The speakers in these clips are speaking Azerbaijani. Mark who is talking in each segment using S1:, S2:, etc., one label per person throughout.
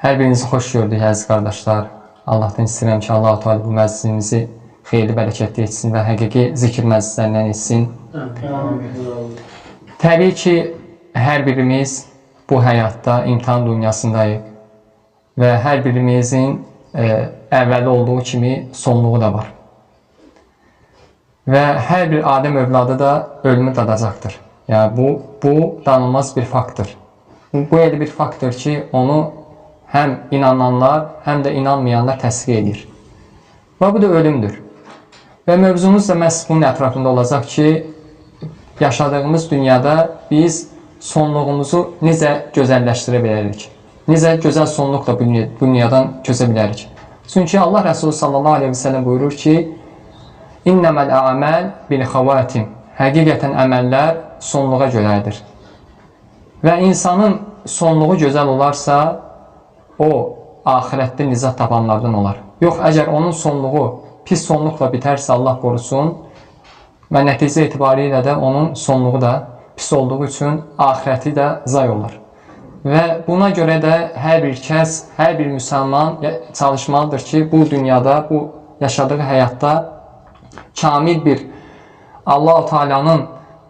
S1: Hər birinizi xoş gördük əziz qardaşlar. Allahdan istəyirəm ki, Allah-u Teala bu məclisimizi xeyirli, bərəkətli etsin və həqiqi zikir məclislərindən etsin. Təbii ki, hər birimiz bu həyatda imtahan dünyasındayıq və hər birimizin əvvəli olduğu kimi sonluğu da var. Və hər bir Adəm övladı da ölümü dadacaqdır. Yəni, bu danılmaz bir faktdır. Bu elə bir faktdır ki, onu həm inananlar, həm də inanmayanlar təsdiq edir. Və bu da ölümdür. Və mövzumuz da məhz bunun ətrafında olacaq ki, yaşadığımız dünyada biz sonluğumuzu necə gözəlləşdirə bilərik? Necə gözəl sonluqla bu dünyadan közə bilərik? Çünki Allah Rəsulü sallallahu aleyhi ve sellem buyurur ki, İnnəməl əməl bil-xavatim. Həqiqətən əməllər sonluğa görədir. Və insanın sonluğu gözəl olarsa, o, ahirətdə nizat tapanlardan olar. Yox, əgər onun sonluğu pis sonluqla bitərsə, Allah qorusun və nəticə etibarilə də onun sonluğu da pis olduğu üçün ahirəti də zay olar. Və buna görə də hər bir kəs, hər bir müsəlman çalışmalıdır ki, bu dünyada, bu yaşadığı həyatda kamil bir Allah-u Teala'nın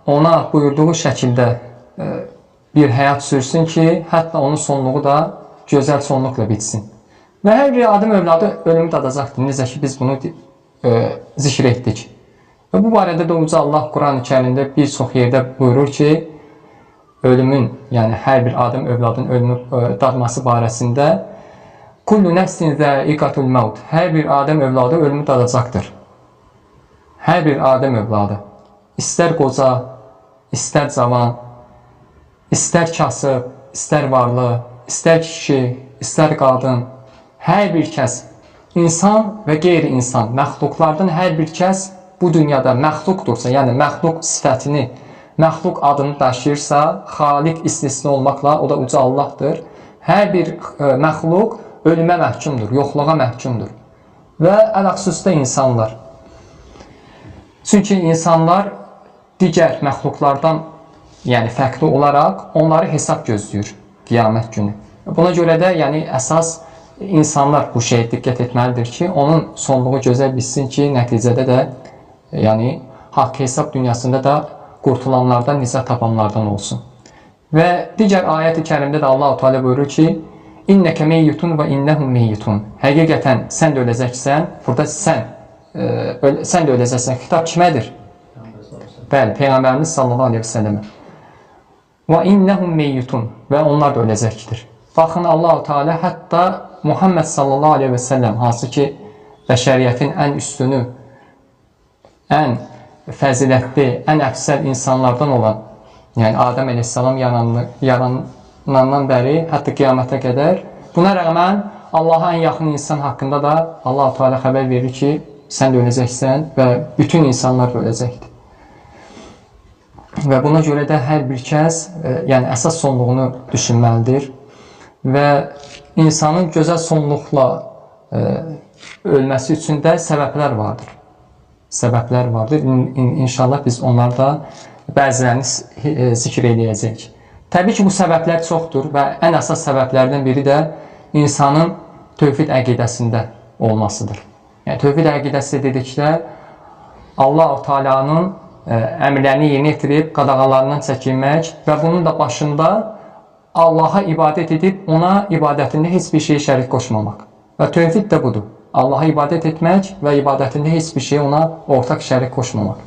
S1: ona buyurduğu şəkildə bir həyat sürsün ki, hətta onun sonluğu da gözəl sonluqla bitsin. Və hər bir Adəm övladı ölümü dadacaqdır. Necə ki, biz bunu zikr etdik. Və bu barədə də Uca Allah Quran-ı Kərimdə bir çox yerdə buyurur ki, ölümün, yəni hər bir Adəm övladının ölümü dadması barəsində Kullu nəfsin zəiqatul mevt. Hər bir Adəm övladı ölümü dadacaqdır. Hər bir Adəm övladı, istər qoca, istər cavan, istər kasıb, istər varlı, istər kişi, istər qadın, hər bir kəs, insan və qeyri-insan, məxluqlardan hər bir kəs bu dünyada məxluqdursa, yəni məxluq sifətini, məxluq adını daşıyırsa, xaliq istisna olmaqla, o da uca Allahdır. Hər bir məxluq ölümə məhkumdur, yoxluğa məhkumdur. Və ələxüsusda insanlar. Çünki insanlar digər məxluqlardan, yəni fərqli olaraq onları hesab gözləyir qiyamət günü. Buna görə də yəni əsas insanlar bu şeyə diqqət etməlidir ki, onun sonluğu gözəl bitsin ki, nəticədə də yəni haqq hesab dünyasında da qurtulanlardan, nizat tapanlardan olsun. Və digər ayət-i kərimdə də Allah-u Teala buyurur ki, İnnəkə meyyitun və innəhum meyyitun. Həqiqətən sən də öləcəksən, burada sən də öləcəksən. Xitab kimədir? Bəli, Peyğəmbərimiz sallallahu aleyhi ve sellemə. Və innəhum meyyitun. Və onlar da öləcəkdir. Baxın, Allah-u Teala hətta Muhammed sallallahu aleyhi ve sellem, hansı ki, bəşəriyyətin ən üstünü, ən fəzilətli, ən əfsəl insanlardan olan, yəni Adəm əleyhissalam yaranandan bəri, hətta qiyamətə qədər, buna rəğmən Allaha ən yaxın insan haqqında da Allah-u Teala xəbər verir ki, sən də öləcəksən və bütün insanlar da öləcəkdir. Və buna görə də hər bir kəs yəni əsas sonluğunu düşünməlidir və insanın gözəl sonluqla ölməsi üçün də səbəblər vardır. Səbəblər vardır. İnşallah biz onlarda bəzilərini zikr edəcəyik. Təbii ki, bu səbəblər çoxdur və ən əsas səbəblərdən biri də insanın tövhid əqidəsində olmasıdır. Yəni, tövhid əqidəsi dedikdə Allah-u Teala'nın əmrlərini yerinə yetirib, qadağalarından çəkinmək və bunun da başında Allaha ibadət edib, ona ibadətində heç bir şeyə şərik qoşmamaq. Və tövhid də budur. Allaha ibadət etmək və ibadətində heç bir şey ona ortaq şərik qoşmamaq.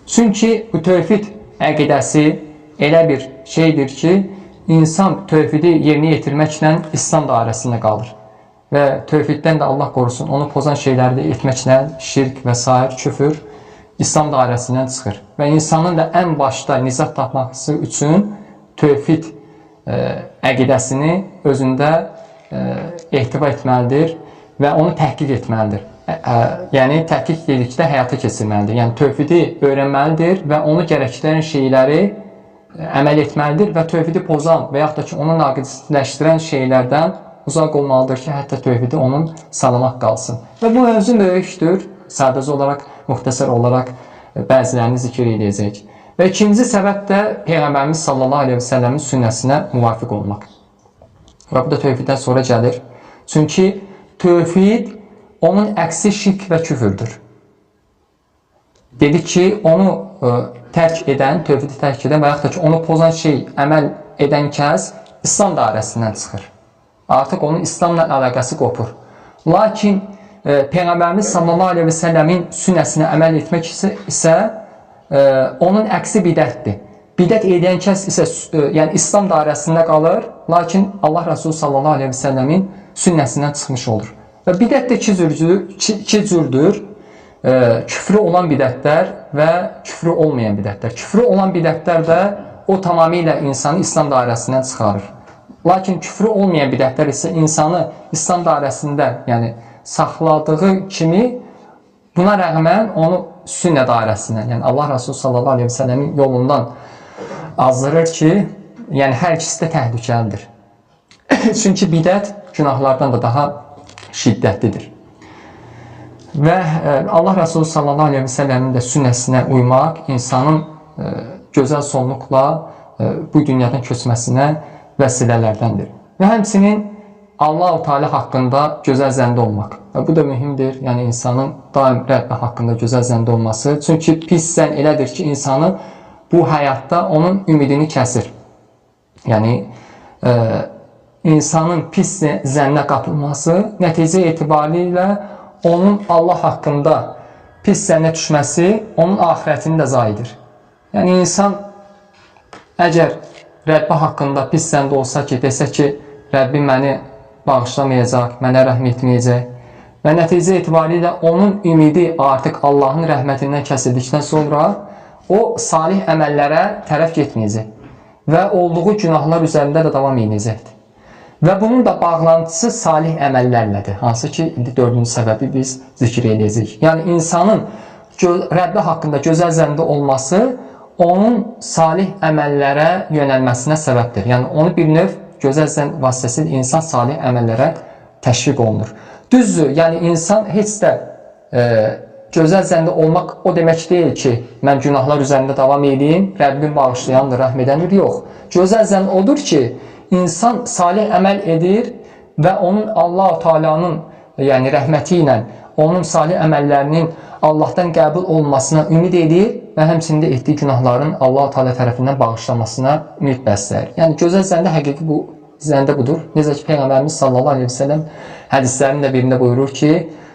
S1: Çünki bu tövhid əqidəsi elə bir şeydir ki, insan tövhidi yerinə yetirməklə İslam dairəsində qalır. Və tövhiddən də Allah qorusun, onu pozan şeyləri də etməklə şirk və sair küfür İslam dairəsindən çıxır. Və insanın da ən başda nizat tapması üçün tövhid əqidəsini özündə ehtiva etməlidir və onu təhqiq etməlidir. Yəni, təhqiq dedikdə həyata keçirməlidir. Yəni, tövhidi öyrənməlidir və onu gərəkdirən şeyləri əməl etməlidir və tövhidi pozan və yaxud da ki, onu naqisləşdirən şeylərdən uzaq olmalıdır ki, hətta tövhidi onun salamat qalsın. Və bu mövzu böyükdür. Sadəcə olaraq, müxtəsər olaraq bəzilərini zikr edəcək. Və ikinci səbəb də Peyğəmbərimiz sallallahu aleyhi ve sellemin sünnəsinə müvafiq olmaq. Və bu da tövhiddən sonra gəlir. Çünki tövhid onun əksi şirk və küfürdür. Dedik ki, onu tərk edən, tövhidi tərk edən və yaxud da ki, onu pozan şey, əməl edən kəs İslam dairəsindən çıxır. Artıq onun İslamla əlaqəsi qopur. Lakin Peyğəmbərimiz sallallahu aleyhi və səlləmin sünnəsinə əməl etmək isə onun əksi bidətdir. Bidət edən kəs isə yəni İslam dairəsində qalır, lakin Allah Resulü sallallahu aleyhi və səlləmin sünnəsindən çıxmış olur. Və bidət də iki cürdür. Küfrü olan bidətlər və küfrü olmayan bidətlər. Küfrü olan bidətlər də o tamamilə insanı İslam dairəsindən çıxarır. Lakin küfrü olmayan bidətlər isə insanı İslam dairəsində, yəni saxladığı kimi, buna rəğmən onu sünnə dairəsindən, yəni Allah Resulü sallallahu aleyhi və səlləmin yolundan azdırır ki, yəni hər ikisi də təhlükəlidir. Çünki bidət günahlardan da daha şiddətlidir. Və Allah Resulü sallallahu aleyhi və səlləmin də sünnəsinə uymaq insanın gözəl sonluqla bu dünyadan köçməsinə vəsilələrdəndir. Və həmçinin Allah-u Teala haqqında gözəl zəndə olmaq. Bu da mühümdür. Yəni insanın daim Rəbbi haqqında gözəl zəndə olması. Çünki pis zənn elədir ki, insanı bu həyatda onun ümidini kəsir. Yəni insanın pis zənnə qapılması nəticə etibarilə onun Allah haqqında pis zənnə düşməsi onun axirətini də zayidir. Yəni insan əgər Rəbbi haqqında pis zəndə olsa ki, desə ki, Rəbbi məni bağışlamayacaq, mənə rəhm etməyəcək və nəticə etibarilə onun ümidi artıq Allahın rəhmətindən kəsildikdən sonra o salih əməllərə tərəf getməyəcək və olduğu günahlar üzərində də davam edəcəkdir. Və bunun da bağlantısı salih əməllərlədir. Hansı ki, indi dördüncü səbəbi biz zikr edəcəyik. Yəni insanın Rəbbi haqqında gözəl zəndə olması onun salih əməllərə yönəlməsinə səbəbdir. Yəni onu bir növ gözəl zənn vasitəsilə insan salih əməllərə təşviq olunur. Düzdür, yəni insan heç də gözəl zəndə olmaq o demək deyil ki, mən günahlar üzərində davam edeyim, Rəbbim bağışlayandır, rəhm edəndir, yox. Gözəl zənn odur ki, insan salih əməl edir və onun Allah-u Teala'nın yəni rəhməti ilə onun salih əməllərinin Allahdan qəbul olmasına ümid edir və həmçində etdiyi günahların Allah-u Teala tərəfindən bağışlanmasına ümid bəsləyir. Yəni gözəl zəndə həqiqi bu zəndə budur. Necə ki Peyğəmbərimiz sallallahu aleyhi və səlləm hədislərinin də birində buyurur ki,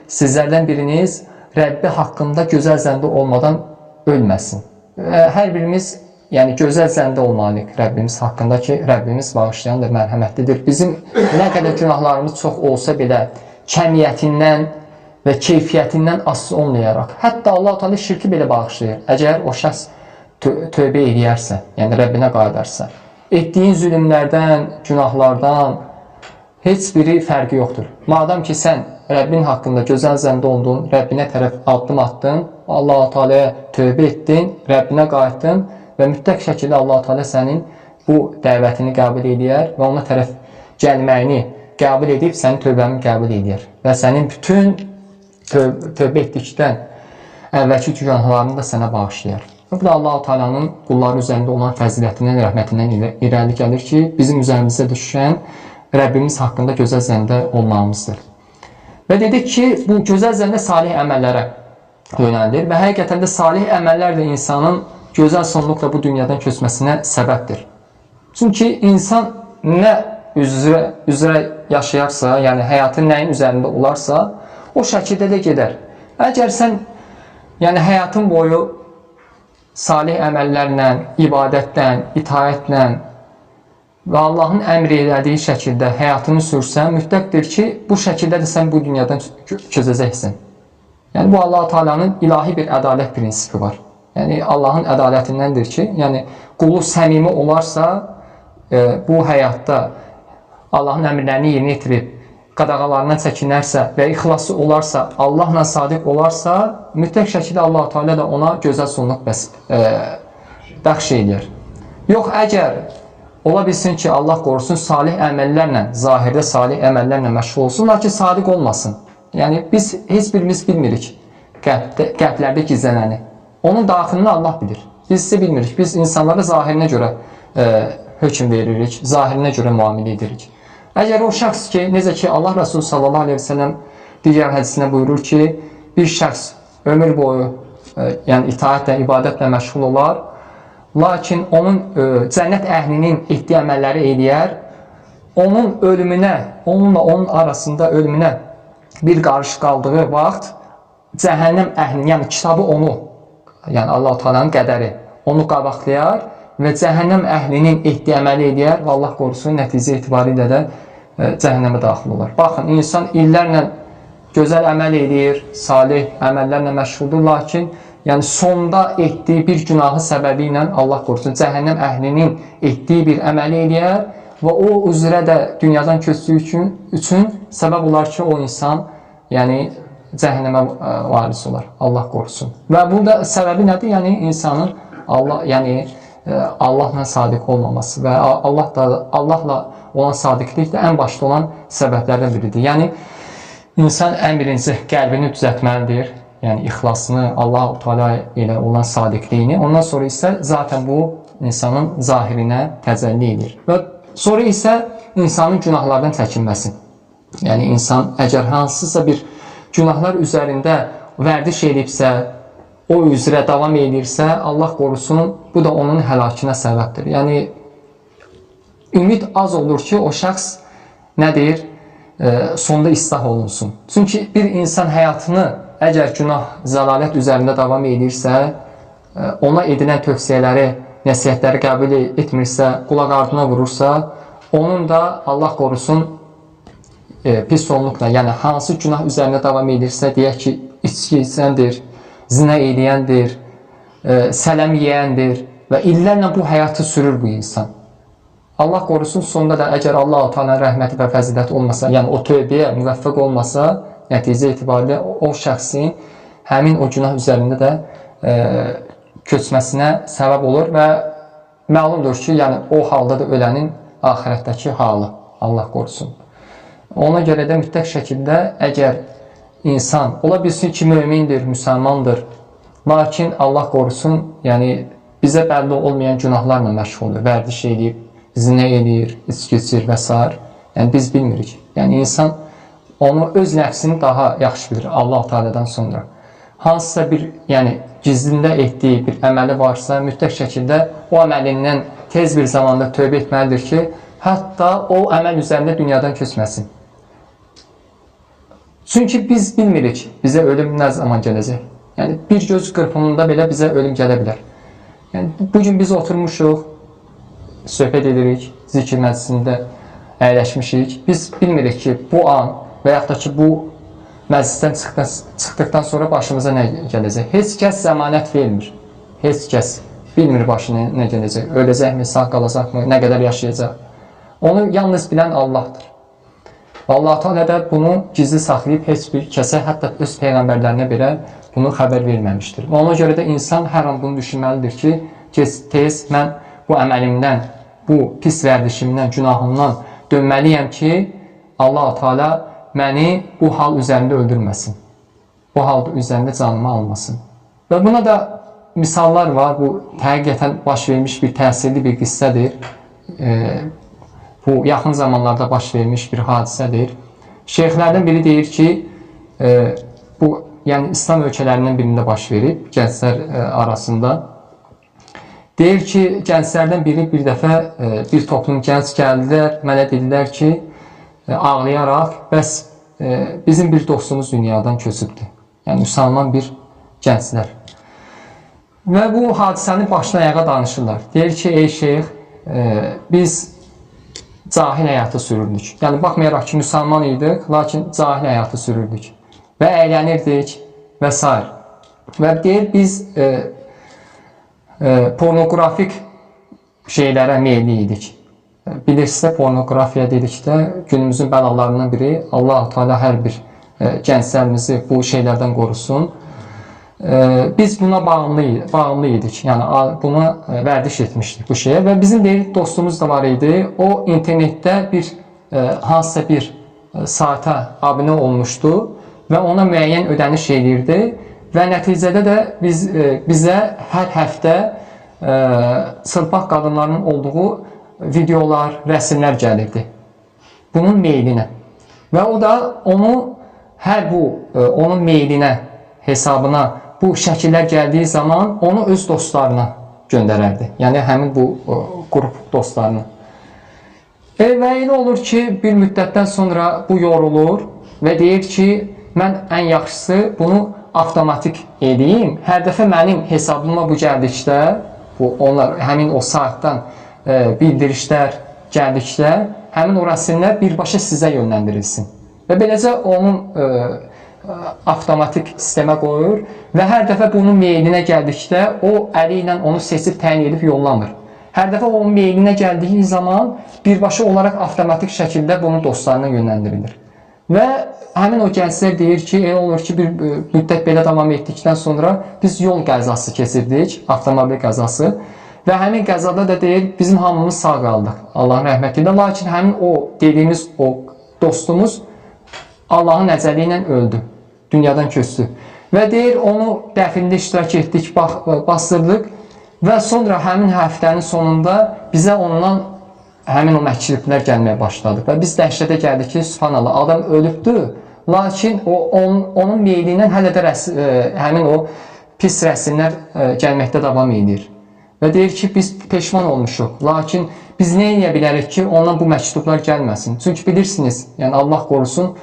S1: sizlərdən biriniz Rəbbi haqqında gözəl zəndə olmadan ölməsin. Hər birimiz yəni gözəl zəndə olmalıyıq Rəbbimiz haqqında ki, Rəbbimiz bağışlayandır, mərhəmətlidir. Bizim nə qədər günahlarımız çox olsa belə kəmiyyətindən və keyfiyyətindən asılı olmayaraq, hətta Allah-u Teala şirki belə bağışlayır. Əgər o şəxs tövbə edərsə, yəni Rəbbinə qayıdarsa, etdiyin zülmlərdən, günahlardan heç biri fərqi yoxdur. Madam ki, sən Rəbbin haqqında gözəl zəndə oldun, Rəbbinə tərəf addım atdın, Allah-u Teala'ya tövbə etdin, Rəbbinə qayıtdın və mütləq şəkildə Allah-u Teala sənin bu dəvətini qəbul edər və ona tərəf gəlməyini qəbul edib sənin tövbəni qəbul edər və sənin bütün tövbə etdikdən əvvəlki günahlarını da sənə bağışlayar. Bu da Allah-u Teala'nın qulları üzərində olan fəzilətindən, rəhmətindən irəli gəlir ki, bizim üzərimizə düşən Rəbbimiz haqqında gözəl zəndə olmağımızdır. Və dedik ki, bu gözəl zəndə salih əməllərə yönəldir və həqiqətən də salih əməllər də insanın gözəl sonluqla bu dünyadan köçməsinə səbəbdir. Çünki insan nə üzrə yaşayarsa, yəni həyatın nəyin üzərində olarsa, o şəkildə də gedər. Əgər sən yəni həyatın boyu salih əməllərlə, ibadətlə, itaətlə və Allahın əmr elədiyi şəkildə həyatını sürsən, mütləqdir ki, bu şəkildə də sən bu dünyadan köçəcəksən. Yəni bu Allah-u Teala'nın ilahi bir ədalət prinsipi var. Yəni Allahın ədalətindəndir ki, yəni qulu səmimi olarsa, bu həyatda Allahın əmrlərini yerinə yetirib, qadağalarından çəkinərsə və ixlaslı olarsa, Allahla sadiq olarsa, mütləq şəkildə Allah-u Teala da ona gözəl sonluq bəxş edir. Yox, əgər ola bilsin ki, Allah qorusun, salih əməllərlə, zahirdə salih əməllərlə məşğul olsun, lakin sadiq olmasın. Yəni, biz heç birimiz bilmirik qəlblərdə gizlənəni. Onun daxilini Allah bilir. Biz isə bilmirik. Biz insanlara zahirinə görə hökm veririk, zahirinə görə müamilə edirik. Əgər o şəxs ki, necə ki Allah Resulü sallallahu aleyhi ve sellem digər hədisində buyurur ki, bir şəxs ömür boyu yəni itaətlə, ibadətlə məşğul olar, lakin onun cənnət əhlinin etdiyi əməlləri eləyər, onun ölümünə, onunla onun arasında ölümünə bir qarış qaldığı vaxt cəhənnəm əhlinin, yəni kitabı onu, yəni Allah-u Teala'nın qədəri onu qabaqlayar və cəhənnəm əhlinin etdiyi əməli eləyər və Allah qorusun nəticə etibarilə də cəhənnəmə daxil olar. Baxın, insan illərlə gözəl əməl eləyir, salih əməllərlə məşğuldur, lakin yəni sonda etdiyi bir günahı səbəbi ilə Allah qorusun cəhənnəm əhlinin etdiyi bir əməli eləyər və o üzrə də dünyadan köçdüyü üçün səbəb olar ki, o insan yəni cəhənnəmə varis olar. Allah qorusun. Və bunda səbəbi nədir? Yəni insanın Allahla sadiq olmaması və Allahla olan sadiqlik də ən başda olan səbəblərdən biridir. Yəni insan ən birinci qəlbini düzəltməlidir. Yəni ixlasını, Allah-u Teala ilə olan sadiqliyini. Ondan sonra isə zaten bu insanın zahirinə təcəlli edir. Və sonra isə insanın günahlardan çəkinməsi. Yəni insan əgər hansısa bir günahlar üzərində vərdiş edibsə, o üzrə davam edirsə, Allah qorusun, bu da onun həlakına səbəbdir. Yəni, ümid az olur ki, o şəxs nədir? Sonda islah olunsun. Çünki bir insan həyatını əgər günah, zəlalət üzərində davam edirsə, ona edilən tövsiyələri, nəsihətləri qəbul etmirsə, qulaq ardına vurursa, onun da Allah qorusun pis sonluqla, yəni hansı günah üzərində davam edirsə, deyək ki, içki içəndir, zina eləyəndir, sələm yeyəndir və illərlə bu həyatı sürür bu insan. Allah qorusun, sonunda da əgər Allah-u Teala'nın rəhməti və fəziləti olmasa, yəni o tövbəyə müvəffəq olmasa, nəticə etibarilə o şəxsin həmin o günah üzərində də köçməsinə səbəb olur və məlumdur ki, yəni o halda da ölənin axirətdəki halı, Allah qorusun. Ona görə də mütləq şəkildə əgər insan ola bilsin ki, mömindir, müsəlmandır, lakin Allah qorusun, yəni bizə bəlli olmayan günahlarla məşğuldur, vərdiş eləyib, zinə eləyir, içki içir və s. Yəni biz bilmirik. Yəni insan onu öz nəfsini daha yaxşı bilir Allah-u Teala'dan sonra. Hansısa bir, yəni gizlində etdiyi bir əməli varsa, mütləq şəkildə o əməlindən tez bir zamanda tövbə etməlidir ki, hətta o əməl üzərində dünyadan köçməsin. Çünki biz bilmirik bizə ölüm nə zaman gələcək. Yəni bir göz qırpımında belə bizə ölüm gələ bilər. Yəni bugün biz oturmuşuq, söhbət edirik, zikir məclisində əyləşmişik. Biz bilmirik ki, bu an və yaxud da ki, bu məclisdən çıxdıqdan sonra başımıza nə gələcək. Heç kəs zəmanət vermir. Heç kəs bilmir başına nə gələcək. Öləcəkmi, sağ qalacaqmı, nə qədər yaşayacaq. Onu yalnız bilən Allahdır. Allah-u Teala da bunu gizli saxlayıb heç bir kəsə, hətta öz peyğəmbərlərinə belə bunu xəbər verməmişdir. Ona görə də insan hər an bunu düşünməlidir ki, tez mən bu əməlimdən, bu pis vərdişimdən, günahımdan dönməliyəm ki, Allah-u Teala məni bu hal üzərində öldürməsin. Bu hal üzərində canımı almasın. Və buna da misallar var. Bu həqiqətən baş vermiş bir təsirli bir qissədir. Bu yaxın zamanlarda baş vermiş bir hadisədir. Şeyxlərdən biri deyir ki, bu yəni İslam ölkələrindən birində baş verib, gənclər arasında. Deyir ki, gənclərdən biri bir dəfə bir toplum gənc gəldilər, mənə dedilər ki, ağlayaraq, bəs bizim bir dostumuz dünyadan köçübdür. Yəni müsəlman bir gənclər. Və bu hadisəni başdan ayağa danışırlar. Deyir ki, ey şeyx, biz cahil həyatı sürürdük. Yəni baxmayaraq ki, müsəlman idik, lakin cahil həyatı sürürdük və əylənirdik və s. Və deyir, biz pornoqrafik şeylərə meyilli idik. Bilirsinizsə, pornoqrafiya dedikdə günümüzün bəlalarından biri. Allah-u Teala hər bir gənclərimizi bu şeylərdən qorusun. Biz buna bağımlı idik, yəni buna vərdiş etmişdik bu şeyə və bizim deyir dostumuz da var idi. O internetdə hansısa bir sayta abunə olmuşdu və ona müəyyən ödəniş edirdi və nəticədə də bizə hər həftə çılpaq qadınların olduğu videolar, rəsmlər gəlirdi. bunun meylinə. Və o da onu hər bu onun meylinə, hesabına bu şəkillər gəldiyi zaman onu öz dostlarına göndərərdi. Yəni həmin bu qrup dostlarına. Və elə olur ki, bir müddətdən sonra bu yorulur və deyir ki, mən ən yaxşısı bunu avtomatik edeyim. Hər dəfə mənim hesabıma bu gəldikdə, onlar həmin o saatdan bildirişlər gəldikdə, həmin o rəsmlər birbaşa sizə yönləndirilsin. Və beləcə onun avtomatik sistemə qoyur və hər dəfə bunun meylinə gəldikdə o əli ilə onu seçib təyin edib yollamır. Hər dəfə onun meylinə gəldiyi zaman birbaşa olaraq avtomatik şəkildə bunun dostlarına yönləndirilir. Və həmin o gənclər deyir ki, elə olur ki, bir müddət belə davam etdikdən sonra biz yol qəzası keçirdik, avtomobil qəzası və həmin qəzada da deyir, bizim hamımız sağ qaldıq, Allahın rəhməti ilə. Lakin həmin o dediyimiz o dostumuz Allahın əcəli ilə öldü, dünyadan köçdü. Və deyir, onu dəfində iştirak etdik, bastırdıq və sonra həmin həftənin sonunda bizə ondan həmin o məktublar gəlməyə başladı. Və biz dəhşətə gəldik ki, subhanallah, adam ölübdür, lakin onun meyli ilə hələ də həmin o pis rəsmlər gəlməkdə davam edir. Və deyir ki, biz peşman olmuşuq, lakin biz nə edə bilərik ki, ondan bu məktublar gəlməsin. Çünki bilirsiniz, yəni Allah qorusun,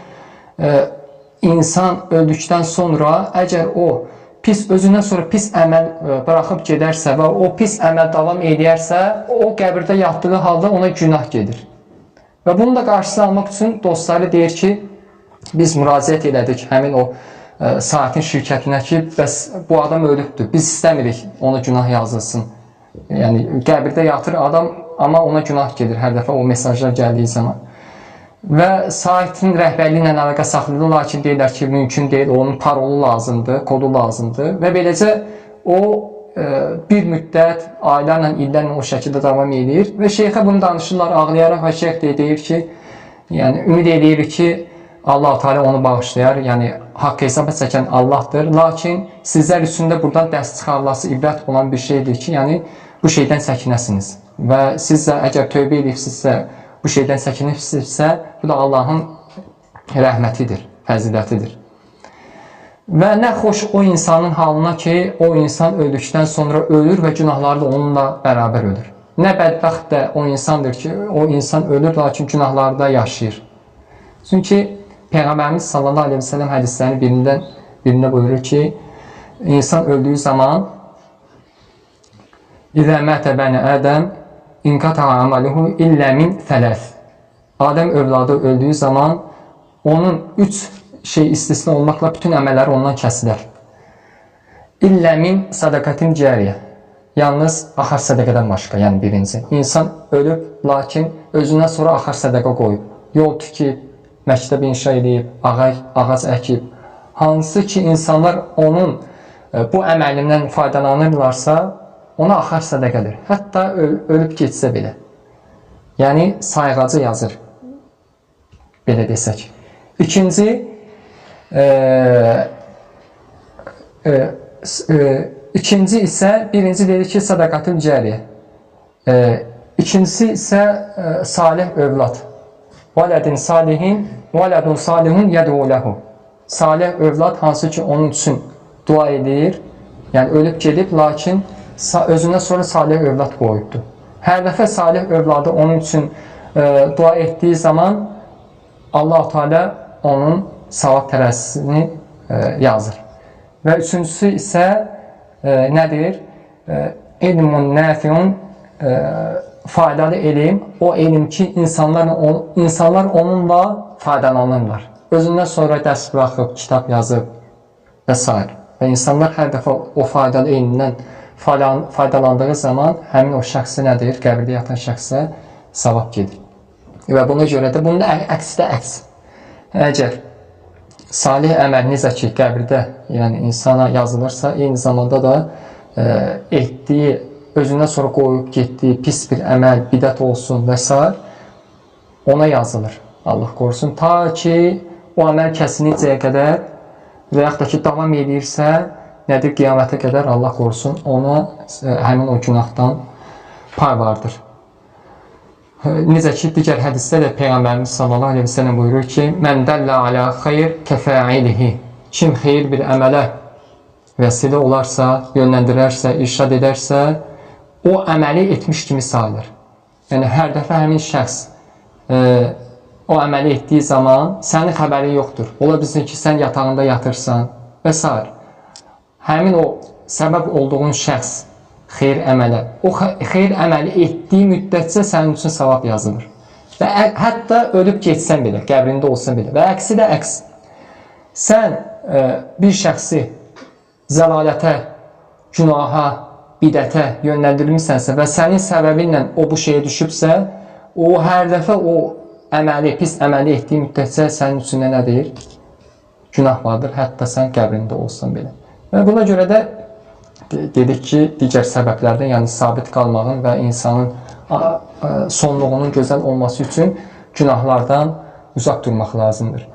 S1: insan öldükdən sonra əgər o özündən sonra pis əməl buraxıb gedərsə və o pis əməl davam edərsə, o qəbirdə yatdığı halda ona günah gedir. Və bunu da qarşısını almaq üçün dostları deyir ki, biz müraciət elədik həmin o saatin şirkətinə ki, bəs bu adam ölübdür, biz istəmirik ona günah yazılsın. Yəni qəbirdə yatır adam, amma ona günah gedir hər dəfə o mesajlar gəldiyi zaman. Və saitin rəhbərliyi ilə əlaqə saxlayırlar, lakin deyirlər ki, mümkün deyil, onun parolu lazımdır, kodu lazımdır və beləcə o bir müddət, aylarla, illərlə o şəkildə davam edir və şeyxə bunu danışırlar ağlayaraq və şeyx deyir ki, yəni ümid edirik ki, Allah-u Teala onu bağışlayar, yəni haqq hesaba çəkən Allahdır, lakin sizlər üçün də buradan dərs çıxarılası ibrət olan bir şeydir ki, yəni bu şeydən çəkinəsiniz və siz də əgər tövbə edibsinizsə, bu şeydən çəkinirsinizsə, bu da Allahın rəhmətidir, fəzilətidir. Və nə xoş o insanın halına ki, o insan öldükdən sonra ölür və günahları da onunla bərabər ölür. Nə bədbəxt də o insandır ki, o insan ölür, lakin günahları da yaşayır. Çünki Peyğəmbərimiz sallallahu aleyhi ve sellem hədislərinin birində buyurur ki, insan öldüyü zaman İzə mətə bəni Ədəm İnqata amaluhu illə min thələth. Adəm övladı öldüyü zaman onun 3 şey istisna olmaqla bütün əməlləri ondan kəsilər. İllə min sadaqatin cəriyə. Yalnız axar sədəqədən başqa, yəni birinci. İnsan ölüb, lakin özündən sonra axar sədəqə qoyub. Yol tikib, məktəb inşa edib, ağac əkib. Hansı ki, insanlar onun bu əməlindən faydalanırlarsa, ona axar sədəqədir. Hətta ölüb getsə belə. Yəni, sayğacı yazır. Belə desək. İkinci, isə birinci dedi ki, sədəqatül cəriyə. İkincisi isə salih övlad. Vələdin salihin, vələdun salihun yəd'uləhu. Salih övlad hansı ki, onun üçün dua edir. Yəni, ölüb gedib, lakin özündən sonra salih övlad qoyubdur. Hər dəfə salih övladı onun üçün dua etdiyi zaman Allah-u Teala onun savab tərəzisini yazır. Və üçüncüsü isə nədir? İlmun nəfiun, faydalı elm, o elm ki, insanlar onunla faydalanırlar. Özündən sonra dərs buraxıb, kitab yazıb və s. Və insanlar hər dəfə o faydalı elmdən faydalandığı zaman həmin o şəxsi nədir? Qəbirdə yatan şəxsə savab gedir. Və buna görə də bunun əksi də əks. Əgər salih əməl necə ki, qəbirdə yəni insana yazılırsa, eyni zamanda da etdiyi, özündən sonra qoyub getdiyi pis bir əməl, bidət olsun və s. ona yazılır. Allah qorusun. Ta ki, o əməl kəsinincəyə qədər və yaxud da ki, davam edirsə, nədir, qiyamətə qədər Allah qorusun, ona həmin o günahdan pay vardır. Necə ki, digər hədisdə də Peyğəmbərimiz sallallahu aleyhi ve sellem buyurur ki, mən dəllə alə xeyr kəfəilihi. Kim xeyir bir əmələ vəsilə olarsa, yönləndirərsə, irşad edərsə, o əməli etmiş kimi sayılır. Yəni, hər dəfə həmin şəxs o əməli etdiyi zaman sənin xəbərin yoxdur. Ola bilsin ki, sən yatağında yatırsan və s. Həmin o səbəb olduğun şəxs xeyr əmələ, o xeyr əməli etdiyi müddətcə sənin üçün savab yazılır. Və hətta ölüb geçsən belə, qəbrində olsan belə. Və əksi də əks. Sən bir şəxsi zəlalətə, günaha, bidətə yönləndirilmişsənsə və sənin səbəbinlə o bu şeyə düşübsə, o hər dəfə o əməli, pis əməli etdiyi müddətcə sənin üçün nədir? Günah vardır, hətta sən qəbrində olsan belə. Və buna görə də dedik ki, digər səbəblərdən, yəni sabit qalmağın və insanın sonluğunun gözəl olması üçün günahlardan uzaq durmaq lazımdır.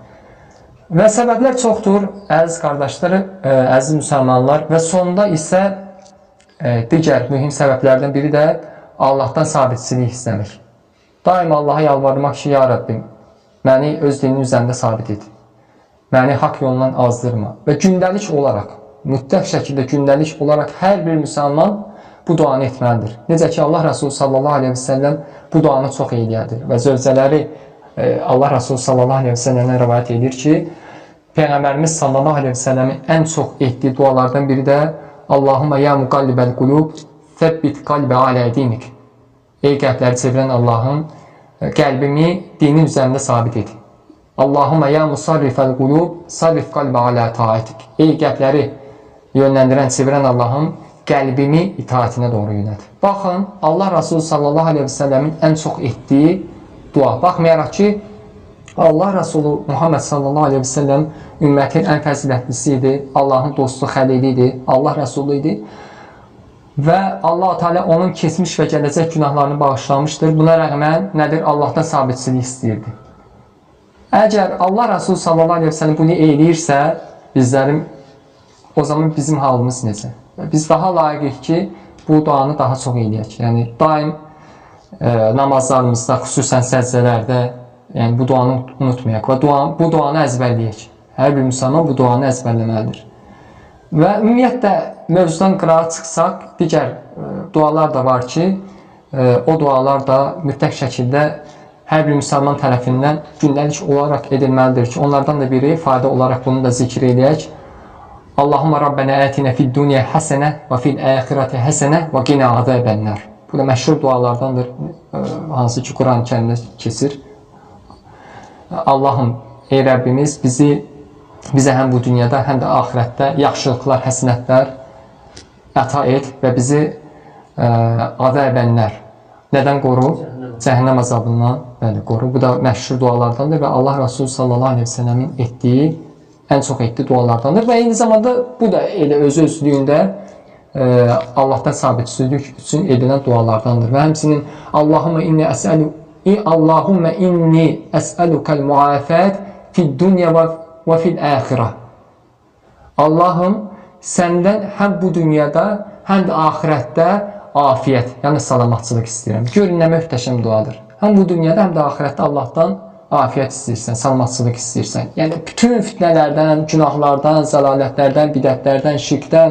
S1: Və səbəblər çoxdur, əziz qardaşlar, əziz müsəlmanlar, və sonda isə digər mühüm səbəblərdən biri də Allahdan sabitçilik istəmək. Daima Allaha yalvarmaq ki, ya Rabbim, məni öz dinin üzərində sabit et. Məni haqq yolundan azdırma. Və gündəlik olaraq, mütləq şəkildə gündəlik olaraq hər bir müsəlman bu duanı etməlidir. Necə ki, Allah Resulü sallallahu aleyhi ve sellem bu duanı çox eləyədir. Və zövcələri Allah Resulü sallallahu aleyhi ve sellemdən rivayət edir ki, Peyğəmbərimiz sallallahu aleyhi ve sellemin ən çox etdiyi dualardan biri də Allahumma ya muqallibəl qulub səbbit qalbə alə dinik. Ey qəlbləri çevirən Allahım, qəlbimi dinin üzərində sabit et. Allahumma ya musarrifəl qulub sarrif qalbə alə taatik. Ey qəlbləri yönləndirən, çevirən Allahım, qəlbimi itaətinə doğru yönət. Baxın, Allah Resulü sallallahu aleyhi ve sellemin ən çox etdiyi dua. Baxmayaraq ki, Allah Resulü Muhammed sallallahu aleyhi ve sellem ümmətin ən fəzilətlisi idi, Allahın dostu, xəlili idi, Allah Resulü idi. Və Allah-u Teala onun keçmiş və gələcək günahlarını bağışlamışdır. Buna rəğmən nədir? Allahdan sabitçilik istəyirdi. Əgər Allah Resulü sallallahu aleyhi ve sellem bunu eləyirsə, bizlərin o zaman bizim halımız necə? Biz daha layiqik ki, bu duanı daha çox eləyək. Yəni, daim namazlarımızda, xüsusən səcdələrdə, yəni bu duanı unutmayaq və bu duanı əzbərləyək. Hər bir müsəlman bu duanı əzbərləməlidir. Və ümumiyyətlə, mövzudan qırağa çıxsaq, digər dualar da var ki, o dualar da mütləq şəkildə hər bir müsəlman tərəfindən gündəlik olaraq edilməlidir ki, onlardan da biri fayda olaraq bunu da zikr eləyək. Allahumma Rabbənə ətinə fid dünya həsənə və fil əxirətə həsənə və qina azəbənlər. Bu da məşhur dualardandır, hansı ki, Quran-ı Kərimdə keçir. Allahım, ey Rəbbimiz, bizə həm bu dünyada, həm də axirətdə yaxşılıqlar, həsənətlər əta et və bizi azəbənlər nədən qoru? Cəhənnəm azabından qoru. Bu da məşhur dualardandır və Allah Resulü sallallahu aleyhi ve sellemin etdiyi, ən çox etdiyi dualardandır və eyni zamanda bu da elə özlüyündə Allahdan sabitçilik üçün edilən dualardandır. Və həmçinin Allahümmə inni əsəlukəl muafət fid dünya və fil əxirə. Allahım, səndən həm bu dünyada, həm də axirətdə afiyət, yəni salamatçılıq istəyirəm. Görün, nə möhtəşəm duadır. Həm bu dünyada, həm də axirətdə Allahdan afiyət istəyirsən, salamatçılıq istəyirsən. Yəni, bütün fitnələrdən, günahlardan, zəlalətlərdən, bidətlərdən, şirkdən,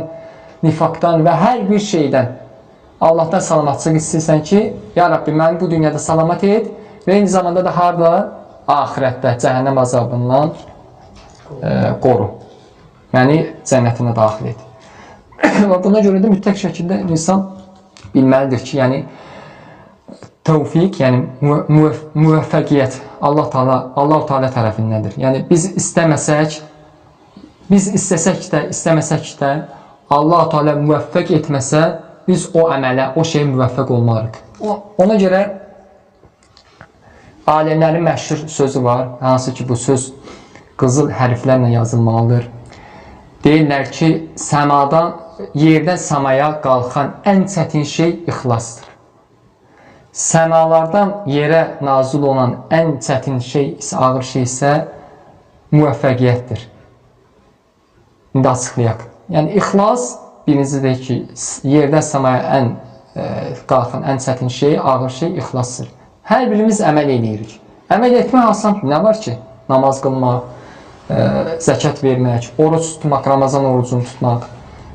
S1: nifaqdan və hər bir şeydən Allahdan salamatçılıq istəyirsən ki, ya Rabbi, məni bu dünyada salamat et və eyni zamanda da harada? Axirətdə, cəhənnəm azabından qoru. Məni cənnətinə daxil et. Və buna görə də mütləq şəkildə insan bilməlidir ki, yəni təvfiq, yəni müvəffəqiyyət Allah-u Teala tərəfindəndir. Yəni biz istəsək də, istəməsək də Allah-u Teala müvəffəq etməsə, biz o əmələ, o şeyə müvəffəq olmarıq. Ona görə alimlərin məşhur sözü var, hansı ki bu söz qızıl hərflərlə yazılmalıdır. Deyirlər ki, yerdən səmaya qalxan ən çətin şey ixlasdır. Səmalardan yerə nazil olan ən çətin şey, ağır şey isə müvəffəqiyyətdir. İndi açıqlayaq. Yəni, ixlas, birincidir ki, yerdən səmaya qalxan ən çətin şey, ağır şey ixlasdır. Hər birimiz əməl edirik. Əməl etmək asandır. Nə var ki? Namaz qılmaq, zəkat vermək, oruç tutmaq, Ramazan orucunu tutmaq,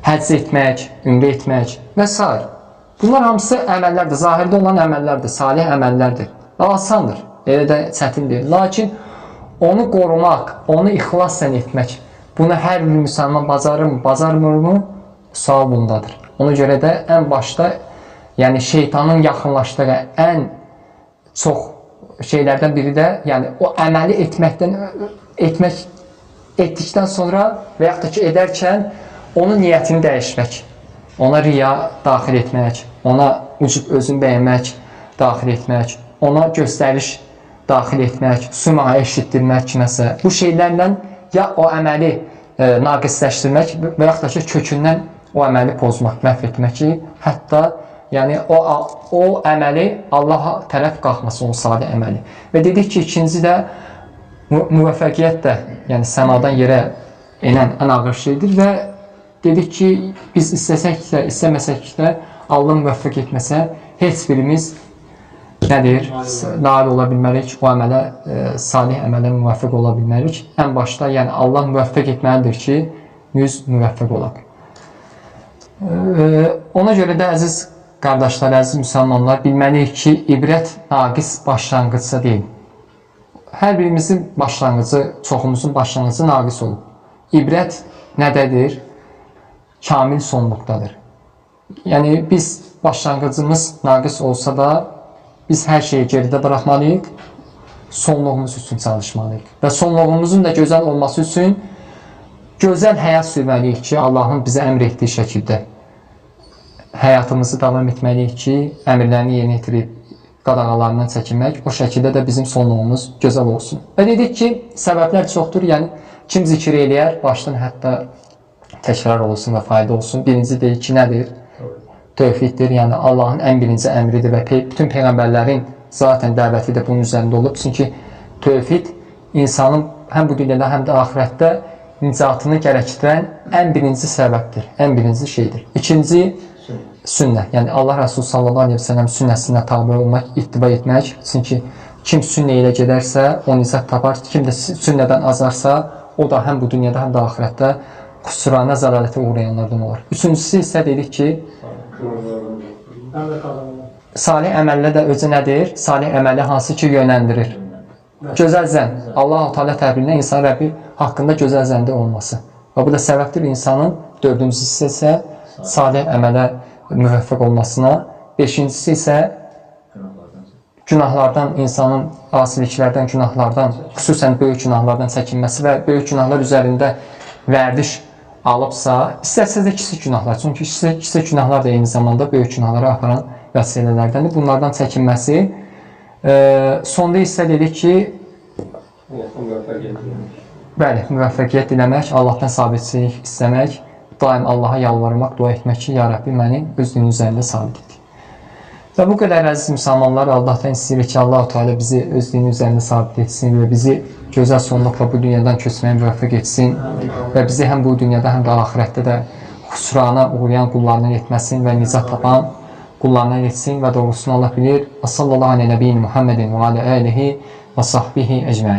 S1: həcc etmək, ümrə etmək və s. Bunlar hamısı əməllərdir. Zahirdə olan əməllərdir, salih əməllərdir. Asandır, elə də çətindir. Lakin onu qorumaq, onu ixlasla etmək, bunu hər bir müsəlman bacarırmı, bacarmırmı? Sual bundadır. Ona görə də ən başda, yəni şeytanın yaxınlaşdığı ən çox şeylərdən biri də, yəni o əməli etdikdən sonra və yaxud da ki, edərkən onun niyyətini dəyişmək, ona riya daxil etmək, ona ucub özünü bəyənmək daxil etmək, ona göstəriş daxil etmək, süm'a eşitdirmək kiməsə. Bu şeylərlə ya o əməli naqisləşdirmək və yaxud da ki, kökündən o əməli pozmaq, məhv etmək ki, hətta yəni o əməli Allaha tərəf qalxması, o salih əməli. Və dedik ki, ikinci də müvəffəqiyyət də, yəni səmadan yerə enən ən ağır şeydir və dedik ki, biz istəsək də, istəməsək də Allah müvəffəq etməsə, heç birimiz nədir? Nail ola bilmərik, o əmələ, salih əmələ müvəffəq ola bilmərik. Ən başda, yəni Allah müvəffəq etməlidir ki, yüz müvəffəq olaq. Ona görə də əziz qardaşlar, əziz müsəlmanlar, bilməliyik ki, ibrət naqis başlanğıcı deyil. Hər birimizin başlanğıcı, çoxumuzun başlanğıcı naqis olur. İbrət nədədir? Kamil sonluqdadır. Yəni, biz başlanğıcımız naqis olsa da, biz hər şeyi geridə bıraxmalıyıq, sonluğumuz üçün çalışmalıyıq. Və sonluğumuzun da gözəl olması üçün gözəl həyat sürməliyik ki, Allahın bizə əmr etdiyi şəkildə həyatımızı davam etməliyik ki, əmrlərini yerinə yetirib, qadağalarından çəkinmək, o şəkildə də bizim sonluğumuz gözəl olsun. Və dedik ki, səbəblər çoxdur, yəni kim zikr eləyər, başdan hətta təkrar olsun və fayda olsun. Birinci deyik ki, nədir? Tövhiddir, yəni Allahın ən birinci əmridir və bütün peyğəmbərlərin zaten dəvəti də bunun üzərində olub. Çünki tövhid insanın həm bu dünyada, həm də axirətdə nicatını gərəkdirən ən birinci səbəbdir, ən birinci şeydir. İkinci, sünnə, yəni Allah Rəsulü sallallahu aleyhi ve sellem sünnəsinə tabi olmaq, ittiba etmək. Çünki kim sünnə ilə gedərsə, o nicat tapar. Kim də sünnədən azarsa, o da həm bu dünyada, həm də axirətdə qüsurana, zəlalətə uğrayanlardan olur. Üçüncüsü isə dedik ki, salih əməllə də özü nədir? Salih əməli hansı ki yönləndirir? Gözəl zənn. Allah-u Teala təbirindən insan Rəbbi haqqında gözəl zəndə olması. Və bu da səbəbdir insanın, dördüncüsü isə salih əmələ müvəffəq olmasına, beşincisi isə günahlardan, insanın asiliklərdən, günahlardan, xüsusən böyük günahlardan çəkinməsi və böyük günahlar üzərində vərdiş alıbsa, istərsə də kiçik günahlar, çünki kiçik günahlar da eyni zamanda böyük günahlara aparan vəsilələrdəndir. Bunlardan çəkinməsi. Sonda isə dedik ki, bəli, müvəffəqiyyət diləmək, Allahdan sabitçilik istəmək, daim Allaha yalvarmaq, dua etmək ki, ya Rəbbi məni öz dinin üzərində sabit et. Və bu qədər əziz müsəlmanlar, Allahdan istəyirik ki, Allah-u Teala bizi öz dinin üzərində sabit etsin və bizi gözəl sonluqla bu dünyadan köçməyə müvəffəq etsin və bizi həm bu dünyada, həm də axirətdə də xüsurana uğrayan qullarına etməsin və nicat tapan qullarına etsin və doğrusunu Allah bilir. Və sallallahu aleyhi və səlləm Muhammedin və alə əlihi və sahbihi əcməin.